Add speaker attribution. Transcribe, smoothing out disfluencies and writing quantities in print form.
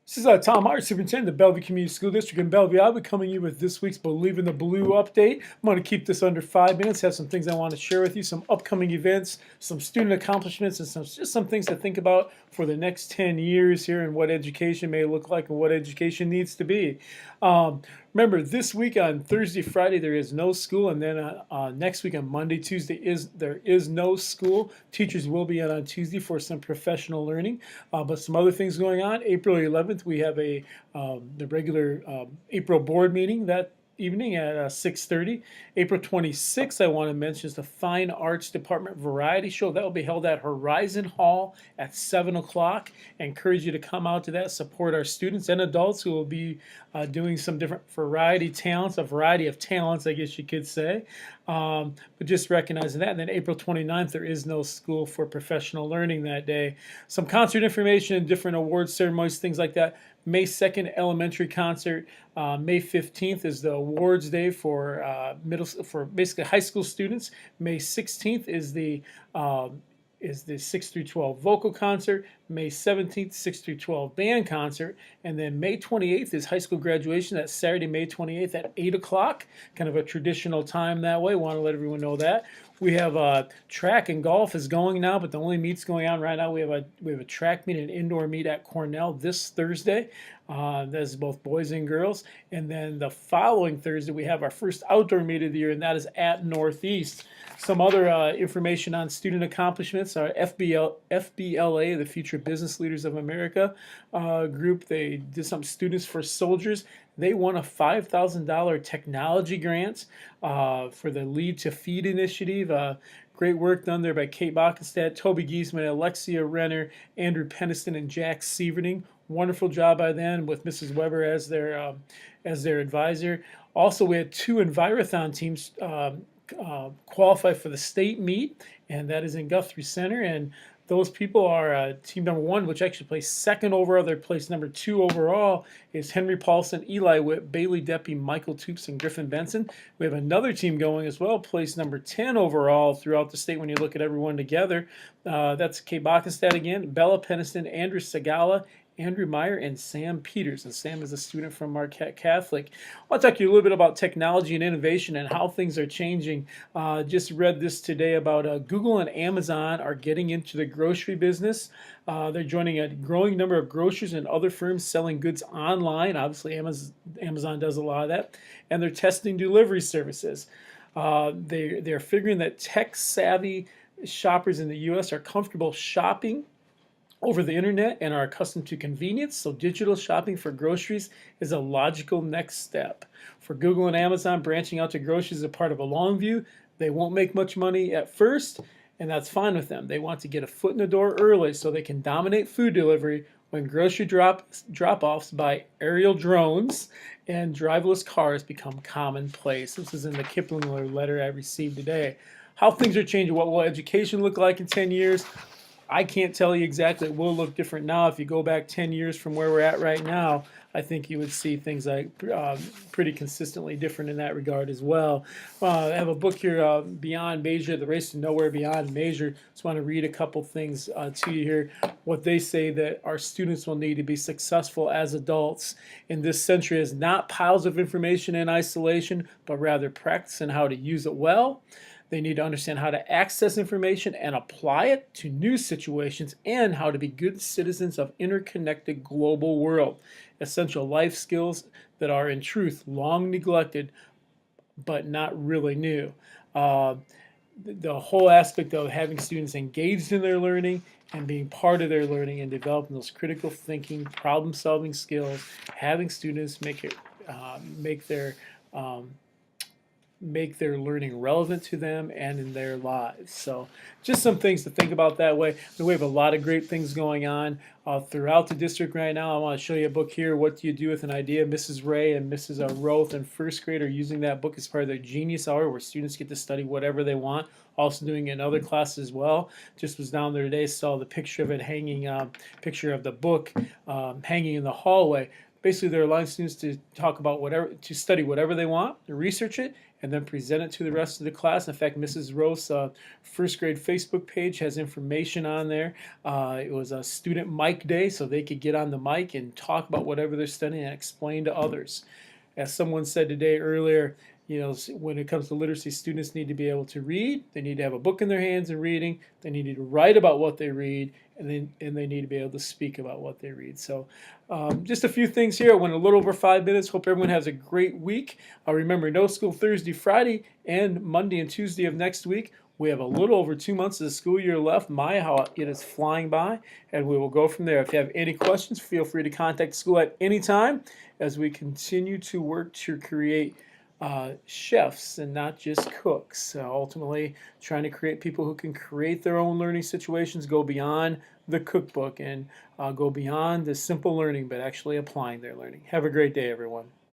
Speaker 1: This is Tom Hart, Superintendent of Bellevue Community School District in Bellevue. I'll be coming you with this week's Believe in the Blue update. I'm going to keep this under 5 minutes, have some things I want to share with you, some upcoming events, some student accomplishments, and just some things to think about for the next 10 years here and what education may look like and what education needs to be. Remember, this week on Thursday, Friday, there is no school, and then next week on Monday, Tuesday, there is no school. Teachers will be in on Tuesday for some professional learning, but some other things going on. April 11th, we have the regular April board meeting that evening at 6:30. April 26th, I want to mention, is the Fine Arts Department Variety Show. That will be held at Horizon Hall at 7 o'clock. I encourage you to come out to that, support our students and adults who will be doing some different a variety of talents, I guess you could say. But just recognizing that. And then April 29th, there is no school for professional learning that day. Some concert information, different awards ceremonies, things like that. May 2nd, elementary concert. May 15th is the awards day for basically high school students. May 16th is the 6 through 12 vocal concert. May 17th, 6 through 12 band concert. And then May 28th is high school graduation. That's Saturday, May 28th at 8 o'clock. Kind of a traditional time that way. Want to let everyone know that. We have track and golf is going now, but the only meets going on right now, we have a track meet and indoor meet at Cornell this Thursday. That's both boys and girls. And then the following Thursday, we have our first outdoor meet of the year, and that is at Northeast. Some other information on student accomplishments are FBLA, the Future Business Leaders of America group. They did some Students for Soldiers. They won a $5,000 technology grant for the Lead to Feed initiative. Great work done there by Kate Bockenstadt, Toby Giesman, Alexia Renner, Andrew Peniston, and Jack Sieverding. Wonderful job by them with Mrs. Weber as their advisor. Also, we had two Envirothon teams qualify for the state meet, and that is in Guthrie Center. And those people are team number 1, which actually placed second overall. Their place number 2 overall is Henry Paulson, Eli Witt, Bailey Deppy, Michael Toops, and Griffin Benson. We have another team going as well, placed number 10 overall throughout the state when you look at everyone together. That's Kate Bockenstadt again, Bella Peniston, Andrew Segala, Andrew Meyer, and Sam Peters. And Sam is a student from Marquette Catholic. I'll talk to you a little bit about technology and innovation and how things are changing. Just read this today about Google and Amazon are getting into the grocery business. They're joining a growing number of grocers and other firms selling goods online. Obviously, Amazon does a lot of that. And they're testing delivery services. They're figuring that tech-savvy shoppers in the U.S. are comfortable shopping over the internet and are accustomed to convenience, so digital shopping for groceries is a logical next step. For Google and Amazon, branching out to groceries is a part of a long view. They won't make much money at first, and that's fine with them. They want to get a foot in the door early so they can dominate food delivery when grocery drop-offs by aerial drones and driverless cars become commonplace. This is in the Kiplinger letter I received today. How things are changing. What will education look like in 10 years? I can't tell you exactly. It will look different now. If you go back 10 years from where we're at right now, I think you would see things like pretty consistently different in that regard as well. I have a book here, Beyond Major, The Race to Nowhere Beyond Major. Just want to read a couple things to you here. What they say that our students will need to be successful as adults in this century is not piles of information in isolation, but rather practicing how to use it well. They need to understand how to access information and apply it to new situations and how to be good citizens of interconnected global world. Essential life skills that are in truth long neglected but not really new. The whole aspect of having students engaged in their learning and being part of their learning and developing those critical thinking, problem-solving skills, having students make their learning relevant to them and in their lives. So just some things to think about that way. We have a lot of great things going on throughout the district right now. I want to show you a book here, What Do You Do With an Idea? Mrs. Ray and Mrs. Roth in first grade are using that book as part of their Genius Hour, where students get to study whatever they want. Also doing it in other classes as well. Just was down there today, saw the picture of it hanging, picture of the book hanging in the hallway. Basically, they're allowing students to talk about whatever, to study whatever they want, to research it, and then present it to the rest of the class. In fact, Mrs. Rose's first grade Facebook page has information on there. It was a student mic day, so they could get on the mic and talk about whatever they're studying and explain to others. As someone said today earlier, when it comes to literacy, students need to be able to read. They need to have a book in their hands and reading. They need to write about what they read, and they need to be able to speak about what they read. So just a few things here. I went a little over 5 minutes. Hope everyone has a great week. Remember, no school Thursday, Friday, and Monday and Tuesday of next week. We have a little over 2 months of the school year left. My, how it is flying by, and we will go from there. If you have any questions, feel free to contact school at any time as we continue to work to create chefs and not just cooks. Ultimately, trying to create people who can create their own learning situations, go beyond the cookbook, and go beyond the simple learning, but actually applying their learning. Have a great day, everyone.